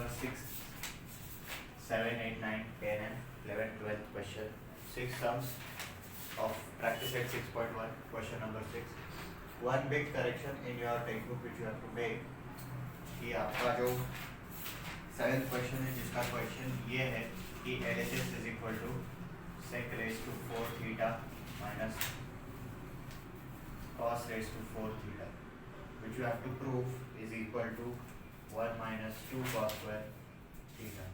number 6, 7, 8, 9, 10 and 11, 12th question. 6 sums of practice set 6.1. Question number 6. One big correction in your textbook which you have to make कि आपका जो 7th question है जिसका question ये है कि LHS is equal to sec raised to 4 theta minus cos raised to 4 theta which you have to prove is equal to 1 minus 2 cos square theta.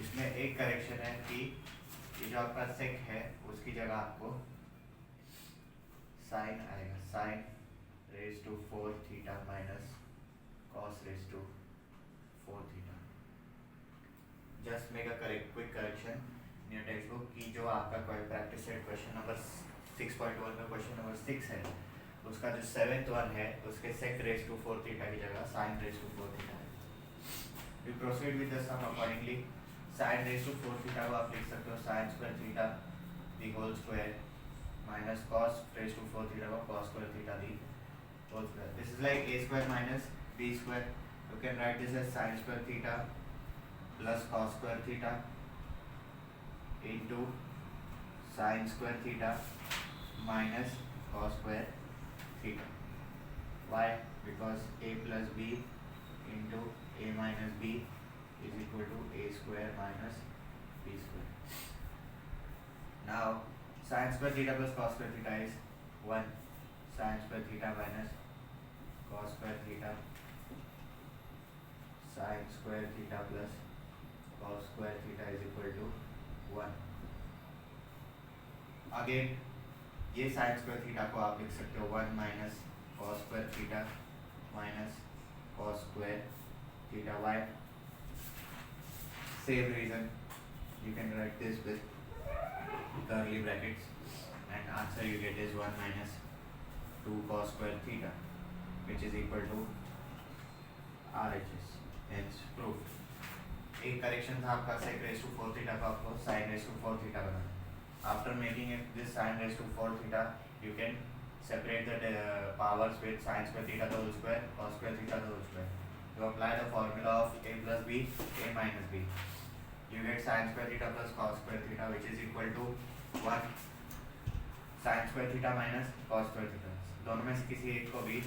इसमें एक करेक्शन है कि ये जो आपका sec है उसकी जगह आपको sin आएगा, sin raised to 4 theta minus cos raised to 4 theta. Just make a quick correction in your textbook कि जो आपका प्रैक्टिस सेट क्वेश्चन नंबर 6.1 का क्वेश्चन नंबर 6 है उसका जो 7th वन है उसके sec raised to 4 theta की जगह sin raised to 4 theta है. We proceed with the sum accordingly. Sin raised to 4 theta को आप लिख सकते हो sin square theta the whole square minus cos raised to 4 theta को cos square theta the whole square. This is like a square minus b square. You can write this as sin square theta plus cos square theta into sin square theta minus cos square theta. Why? Because a plus b into a minus b is equal to a square minus b square. Now sin square theta plus cos square theta is 1. Sin square theta minus cos square theta, sin square theta plus cos square theta is equal to 1. Again ये sin square theta को आप लिख सकते हो 1 minus cos square theta minus cos square theta. Why? Same reason. You can write this with curly brackets and answer you get is 1 minus 2 cos square theta which is equal to RHS. Hence proved. एक correction था आपका sec raised to 4 theta का आपको sin raised to 4 theta banana. After making it this sin raised to 4 theta, you can separate the powers with sin square theta the whole square, cos square theta the whole square. You apply the formula of a plus b, a minus b. You get sin square theta plus cos square theta which is equal to 1 sin square theta minus cos square theta. दोनों में से किसी एक को भी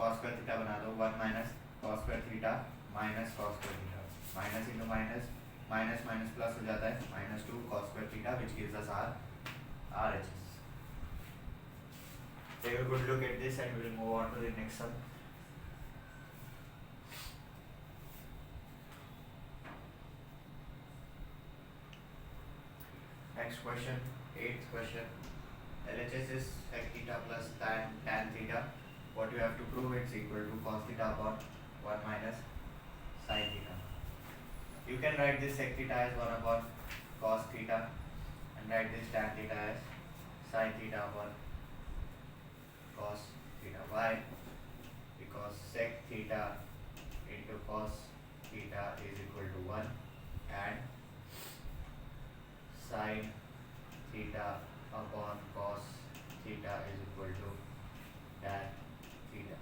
cos square theta बना दो. 1 minus cos square theta minus cos square theta. Minus into minus, minus minus plus हो जाता है minus 2 cos square theta which gives us our RHS. Take a good look at this and we will move on to the next sum. Next question, 8th question. LHS is sec theta plus tan theta. What you have to prove it's equal to cos theta upon 1 minus sin theta. You can write this sec theta as 1 upon cos theta and write this tan theta as sin theta upon cos theta. Why? Because sec theta into cos theta is equal to 1 and sin theta upon cos theta is equal to tan theta.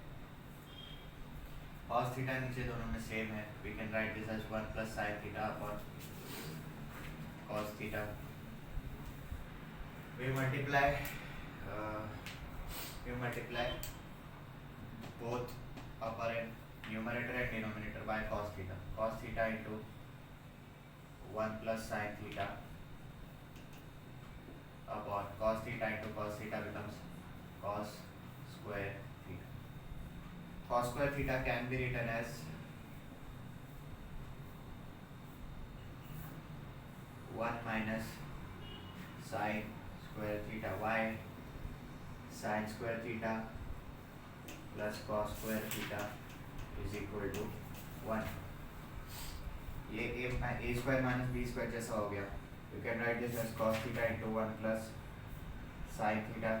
Cos theta नीचे दोनों में same है. We can write this as 1 plus sin theta upon cos theta. We multiply both upper and numerator and denominator by cos theta. Cos theta into 1 plus sin theta upon cos theta into cos theta becomes cos square theta. Cos square theta can be written as 1 minus sin square theta. Why? Sin square theta plus cos square theta is equal to 1. ये a square minus b square जैसा हो गया. You can write this as cos theta into 1 plus sin theta.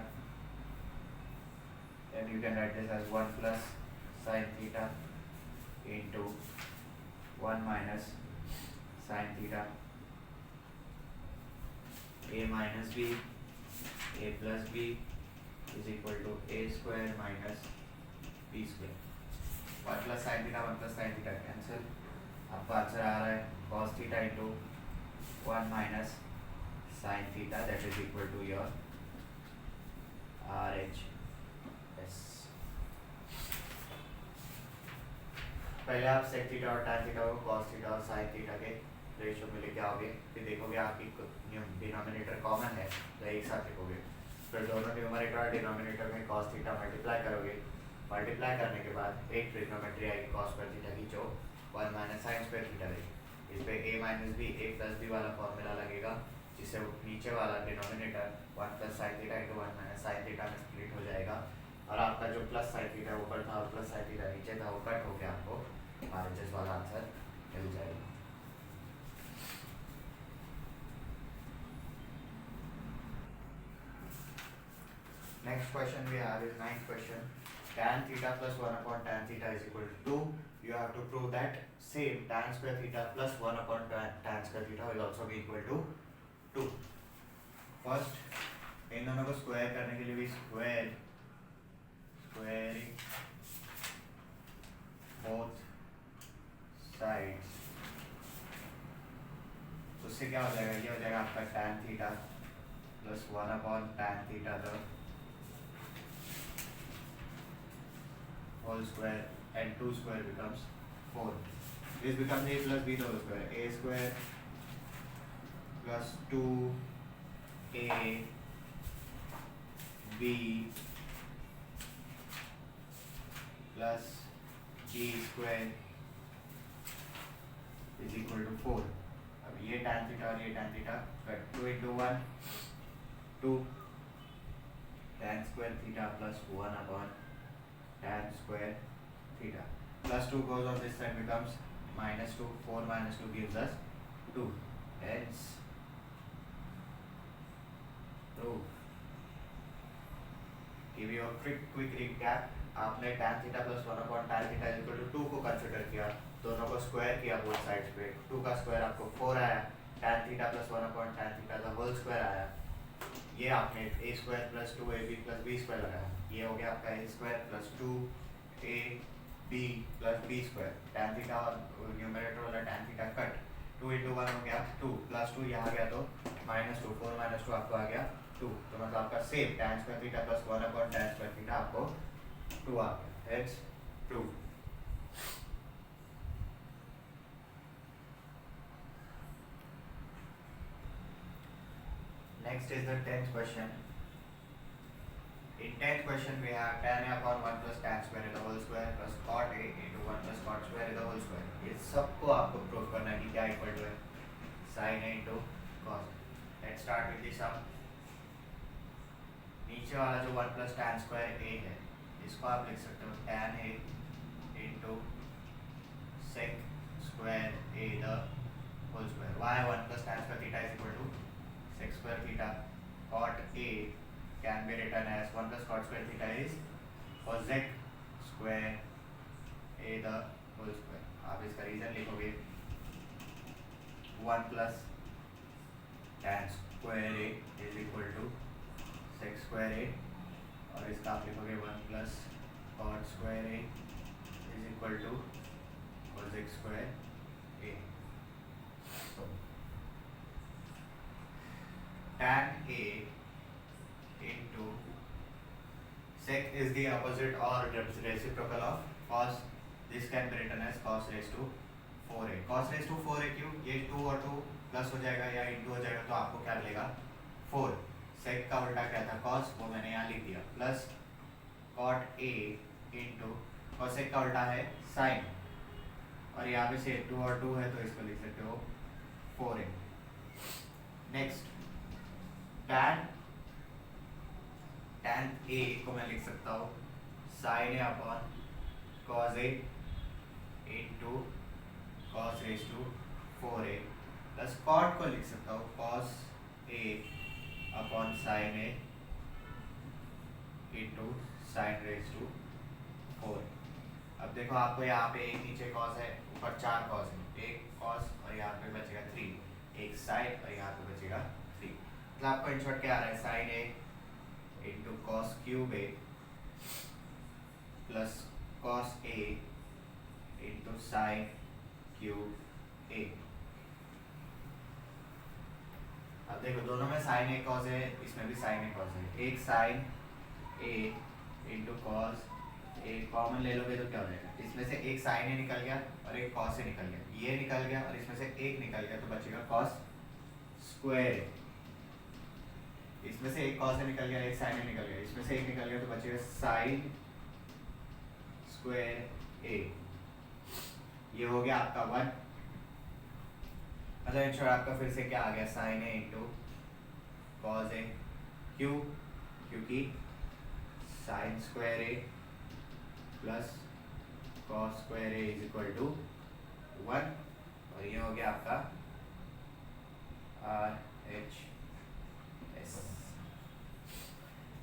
Then you can write this as 1 plus sin theta into 1 minus sin theta. A minus b, a plus b is equal to a square minus b square. 1 plus sin theta, 1 plus sin theta cancel. आपका answer आ रहा है cos theta into 1 minus sine theta, that is equal to your RHS। पहले आप sec theta और tan theta को cos theta और sin theta के रेशियो में लेके आओगे, फिर देखोगे आपकी डिनोमिनेटर कॉमन है तो एक साथ लिखोगे, फिर दोनों न्यूमरेटर और डिनोमिनेटर में cos थीटा मल्टीप्लाई करोगे, मल्टीप्लाई करने के बाद एक ट्रिग्नोमेट्री आएगी cos स्क्वायर थीटा की जो 1 माइनस साइन स्क्वायर थीटा रहेगी। इस पे a minus B a plus B वाला फॉर्मूला लगेगा, जिससे नीचे वाला denominator 1 plus sine theta into 1 minus sine theta में स्प्लिट हो जाएगा, और आपका जो प्लस साइन थीटा ऊपर था और प्लस साइन थीटा नीचे था वो कट होकर आपको RHS वाला आंसर मिल जाएगा। Next question we have is ninth question. Tan theta plus 1 upon tan theta is equal to 2. You have to prove that same tan square theta plus 1 upon tan square theta will also be equal to 2. First इन दोनों को square करने के लिए भी squaring both sides, तो उससे क्या हो जाएगा, ये हो जाएगा आपका tan theta plus 1 upon tan theta the whole square and 2 square becomes 4. This becomes a plus b the whole square. A square plus 2a b plus b square is equal to 4. अब ये tan theta और ये tan theta cut, 2 into 1 2 tan square theta plus 1 upon tan square theta, plus 2 goes on this side becomes minus 2, 4 minus 2 gives us 2, hence proof. Give you a quick recap. आपने tan theta plus 1 upon tan theta is equal to 2 को consider किया, दोनों को square किया both sides पे, 2 का square आपको 4 आया, tan theta plus 1 upon tan theta का होल स्क्वायर आया, ये आपने a square plus 2ab plus b square लगाया, ये हो गया आपका a square plus 2ab plus b square, tan theta और न्यूमरेटर वाला tan थीटा कट, 2 into 1 हो गया 2 प्लस 2 यहाँ गया तो माइनस 2, 4 माइनस 2 आपको आ गया 2, तो मतलब आपका same tan square theta plus 1 upon tan square theta आपको 2 आ गया, that's proof. Next is the 10th question. In 10th question we have tan a upon 1 plus tan square a the whole square plus cot a into 1 plus cot square a the whole square. ये सबको आपको prove करना है कि क्या equal to है sin a into cos a. Let's start with the sum. नीचे वाला जो 1 plus tan square a है, इसको आप लिख सकते हो tan a into sec square a the whole square. Why 1 plus tan square theta is equal to sec square theta. Cot a can be written as 1 plus cot square theta is cosec square a the whole square. आप इसका reason लिखोगे 1 plus tan square a is equal to sec square a, और इसका आप लिखोगे 1 plus cot square a is equal to cosec square a. So tan a into sec is the opposite or reciprocal of cos. This can be written as cos raised to 4a. cos raised to 4a क्यों, ये 2 और 2 plus हो जाएगा या into हो जाएगा, तो आपको क्या मिलेगा 4. sec का उल्टा क्या था cos, वो मैंने यहाँ लिख दिया, plus cot a into cosec का उल्टा है sin, और यहाँ पे से 2 और 2 है तो इसको लिख सकते हो 4a. नेक्स्ट tan a को मैं लिख सकता हूँ sin a upon cos a into cos raised to 4a, plus cot को लिख सकता हूँ cos a upon sin a into sin raised to 4. अब देखो आपको यहाँ पे एक नीचे cos है, ऊपर 4 cos है, एक cos और यहाँ पे बचेगा 3, एक sin और यहाँ पे बचेगा 3, मतलब आपको इन शॉर्ट क्या आ रहा है sin a into cos cube a plus cos a into sin cube a. अब देखो दोनों में साइन ए कॉस है, इसमें भी साइन ए कॉस है। एक sign A into cos A common ले लोगे तो क्या हो जाएगा, इसमें से एक साइन ए निकल गया और एक कॉस ए निकल गया, ये निकल गया और इसमें से एक निकल गया तो बचेगा कॉस स्क्वायर ए। इसमें से एक कॉस ए निकल गया, एक साइन ए निकल गया, इसमें से एक निकल गया तो बचेगा साइन स्क्वायर ए। ये हो गया आपका 1। अच्छा इन आपका फिर से क्या आ गया, sine A into cos A. क्यों? क्योंकि sine square A plus cos square A is equal to 1 और ये हो गया आपका आर एच एस।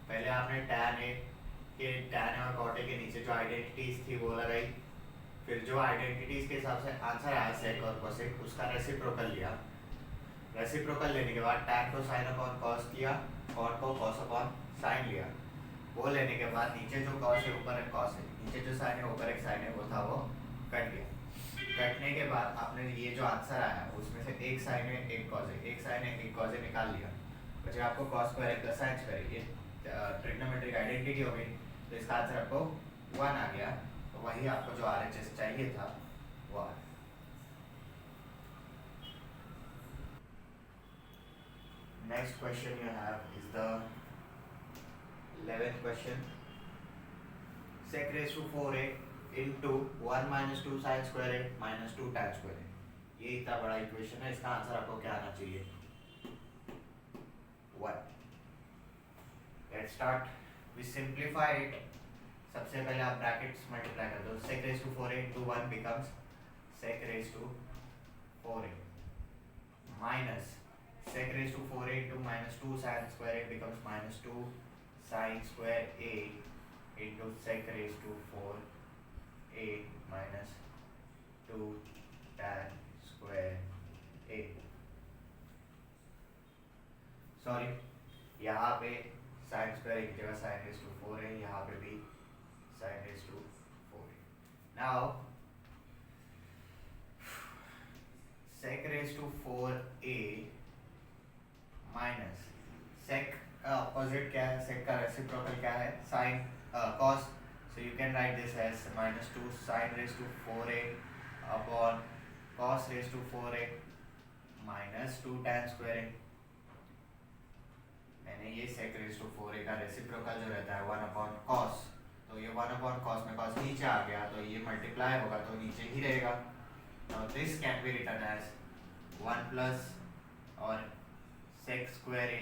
पहले आपने टैन ए के टैन और कॉट ए के नीचे जो आइडेंटिटीज थी वो लगाई, फिर जो आइडेंटिटीज के हिसाब से आंसर आया सेक और कोसेक उसका रेसिप्रोकल लिया। रेसिप्रोकल लेने के बाद टैन को साइन अपॉन कॉस लिया, कॉट को कॉस अपॉन साइन लिया। वो लेने के बाद नीचे जो कॉस है ऊपर एक कॉस है, नीचे जो साइन है ऊपर एक साइन है, वो था वो कट गया। कटने के बाद आपने ये जो आंसर आया उसमें से एक साइन है एक कॉस है, एक साइन है एक कॉस है निकाल लिया, बचे आपको cos square plus sine square. ये ट्रिग्नोमेट्रिक आइडेंटिटी हो गई तो इसका आंसर आपको 1 आ गया। तो वही आपको जो आरएचएस चाहिए था वो आ। Next question you have is the 11th question. Sec raised to 4a into 1 minus 2 sin square a minus 2 tan square a। ये इतना बड़ा इक्वेशन है, इसका आंसर आपको क्या आना चाहिए 1। Let's start. We simplify it. सबसे पहले आप ब्रैकेट्स मल्टीप्लाई कर दो। sec raised to 4a into 1 becomes sec raised to 4a minus sec raised to 4a into minus 2 sin square a becomes minus 2 sin square a into sec raised to 4a minus 2 tan square a। Sorry यहाँ पे sin square की जगह sin raised to 4 है, यहाँ पे भी sin raised to 4 है। Now sec raised to 4a minus sec opposite क्या है, sec का रेसिप्रोकल क्या है sin cos, so you can write this as minus 2 sin raised to 4a upon cos raised to 4a minus 2 tan square a। मैंने ये sec raised to 4a का reciprocal जो रहता है 1 upon cos, तो ये 1 upon cos में cos नीचे आ गया तो ये मल्टीप्लाई होगा तो नीचे ही रहेगा। Now this can be written as 1 plus और sec square a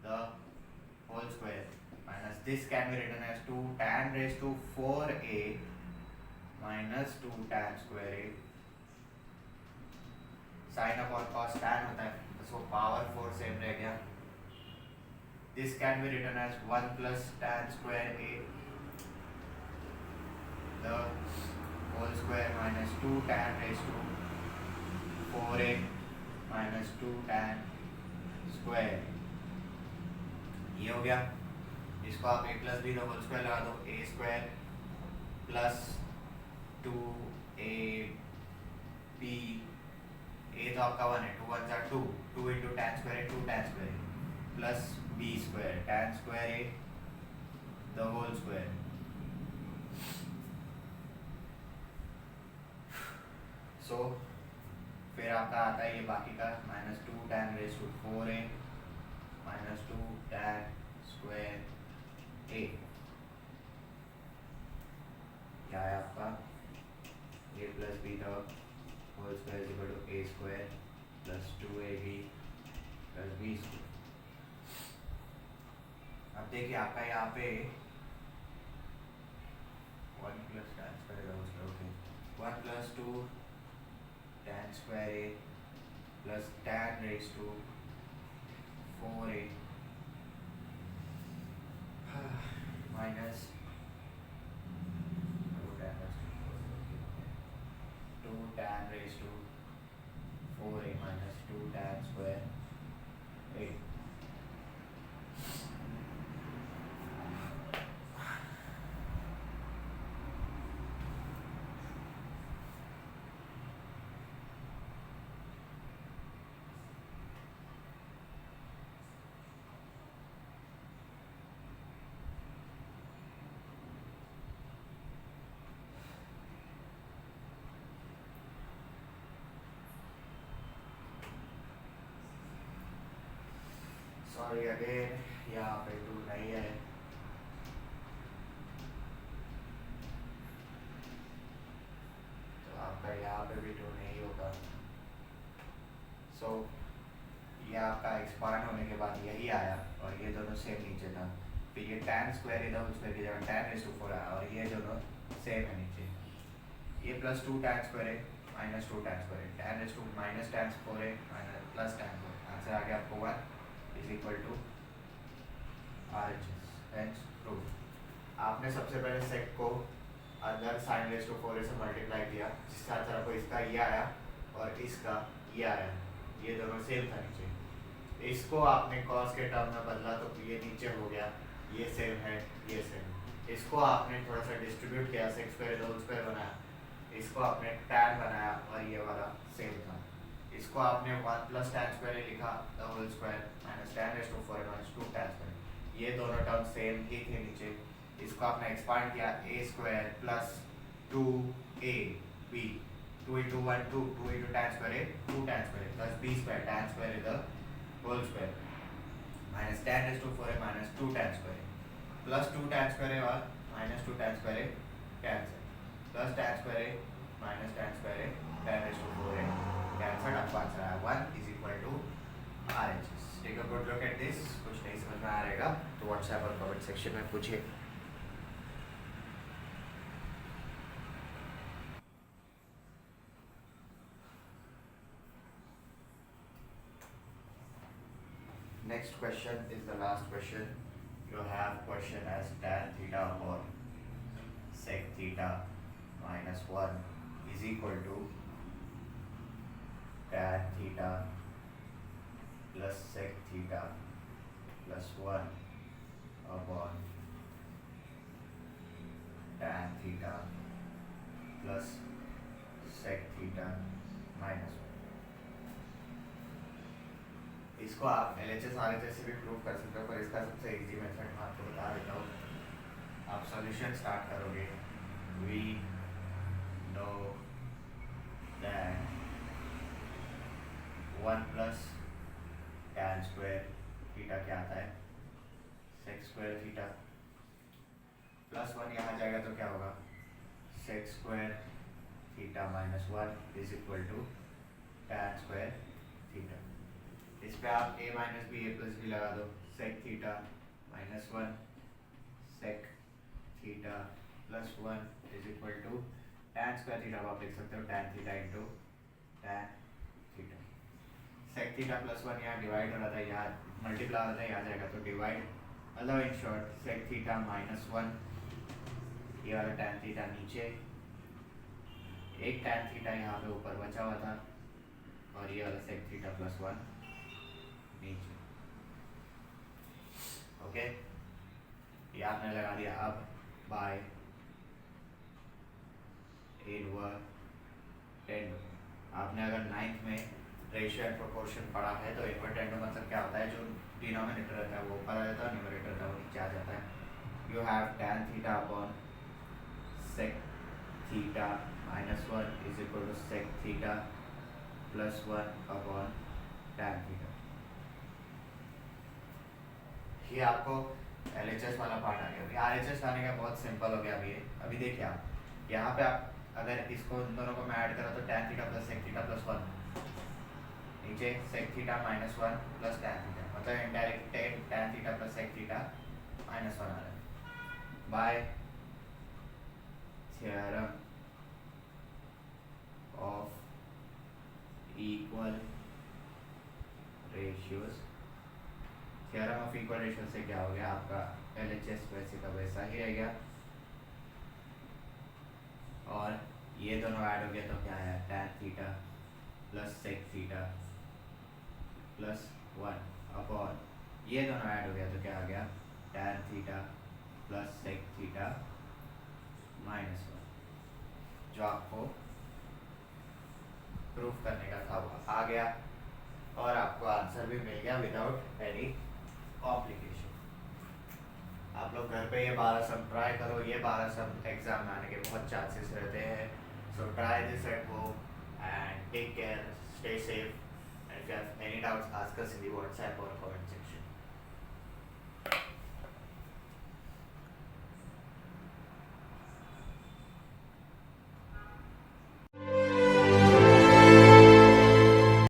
the whole square minus this can be written as 2 tan raised to 4a minus 2 tan square a। sin upon cos tan होता है तो वो power 4 same रह गया। this can be written as 1 plus tan square a the whole square minus 2 tan raised to 4a minus 2 tan square। ये हो गया। इसको आप a plus B the whole square लगा दो, a square plus 2ab, a तो आपका 1 है, 2 1 जा 2, 2 इंटू tan स्क्वायर है 2 tan square plus b square tan square है द होल स्क्वायर। सो फिर आपका आता है ये बाकी का minus 2 tan raise to 4a minus 2 tan square a। क्या है आपका a plus b the whole square is equal to a square plus 2ab plus b square। अब देखिए आपका यहाँ पे 1 plus tan square का मतलब okay 1 plus 2 tan square a plus tan raised to 4a minus 2 tan raised to 4a minus 2 tan square a। Sorry again, यहाँ पे 2 नहीं है, तो आपका यहाँ पे भी 2 नहीं होगा। सो ये आपका एक्सपांड होने के बाद यही आया और ये दोनों सेम नीचे था। फिर ये tan स्क्वायर इधर स्क्वायर की जगह tan⁴ आया और ये दोनों सेम है नीचे। ये +2 tan स्क्वायर है -2 tan स्क्वायर है, tan⁻tan⁴ है प्लस tan स्क्वायर। आंसर आ गया आपको 1 = RHS। Hence prove. आपने सबसे पहले सेक को अंदर sin⁴ से मल्टीप्लाई किया, जिसका आंसर आपको इसका ये आया और इसका ये आया, ये दोनों सेम था नीचे। इसको आपने कॉस के टर्म में बदला तो ये नीचे हो गया, ये सेम है, ये सेम। इसको आपने थोड़ा सा डिस्ट्रीब्यूट किया, sec² बनाया, इसको आपने tan बनाया और ये वाला सेम था। इसको आपने 1 + tan² लिखा ² tan⁴ -2 tan²। ये दोनों टर्म सेम ही थे नीचे। इसको आपने एक्सपांड किया a² + 2ab 2 × 1 2 2 × tan² 2 tan² + b² tan² इधर whole square tan⁴ -2 tan² +2 tan² और -2 tan² cancel, plus tan² -tan² tan⁴ cancel. आपको आंसर आया 1 = RHS। Take a good look at this. कुछ नहीं समझ में आ रहेगा तो व्हाट्सएप और कमेंट सेक्शन में पूछिए। Next question is the last question. You have question as tan theta or sec theta -1 is equal to tan theta plus sec theta plus 1 upon tan theta plus sec theta -1। इसको आप LHS RHS से भी prove कर सकते हो, पर इसका सबसे इजी मेथड मैं आपको बता देता हूँ। आप सॉल्यूशन स्टार्ट करोगे, we know that 1 + tan² theta क्या आता है, sec² थीटा +1 यहाँ जाएगा तो क्या होगा, sec² थीटा -1 = tan² थीटा। इस पे आप a - b a + b लगा दो, sec theta -1 sec theta +1 = tan² theta. आप लिख सकते हो tan theta × tan theta. sec theta +1 यहाँ डिवाइड हो रहा था, यहाँ मल्टीप्लाई हो रहा था, यहाँ जाएगा तो डिवाइड, मतलब इन शॉर्ट sec थीटा -1, ये वाला tan थीटा नीचे, एक tan थीटा यहाँ पे ऊपर बचा हुआ था और ये वाला sec थीटा +1 नीचे। ओके, ये आपने लगा दिया। अब बाय इनवर्टेंडो, आपने अगर 9th में रेशियो एंड प्रोपोर्शन पढ़ा है तो इनवर्टेंडो मतलब क्या होता है, जो डिनोमिनेटर रहता है वो ऊपर आ जाता है, न्यूमरेटर रहता है वो नीचे आ जाता है। You have tan theta upon sec theta -1 = sec theta +1 upon tan theta. ये आपको LHS वाला पार्ट आ गया। अभी RHS लाने का बहुत सिंपल हो गया। अभी देखिए आप यहाँ पे, आप अगर इसको इन दोनों को मैं ऐड करा तो tan थीटा + sec थीटा +1, नीचे sec थीटा -1 + tan थीटा, मतलब indirect tan theta + sec theta -1 आ रहा है। Bye theorem of equal ratios, theorem of equal ratio से क्या हो गया, आपका LHS वैसे का वैसा ही रह गया और ये दोनों ऐड हो गया तो क्या आया, tan theta + sec theta +1 upon, ये दोनों ऐड हो गया तो क्या आ गया, tan थीटा + sec थीटा -1, जो आपको प्रूफ करने का था वो आ गया और आपको आंसर भी मिल गया विदाउट एनी कॉम्प्लिकेशन। आप लोग घर पे ये 12 सम ट्राई करो, ये 12 सम एग्जाम में आने के बहुत चांसेस रहते हैं। So try this at home and take care, stay safe, and if you have any doubts ask us in the WhatsApp और कमेंट सेक्शन।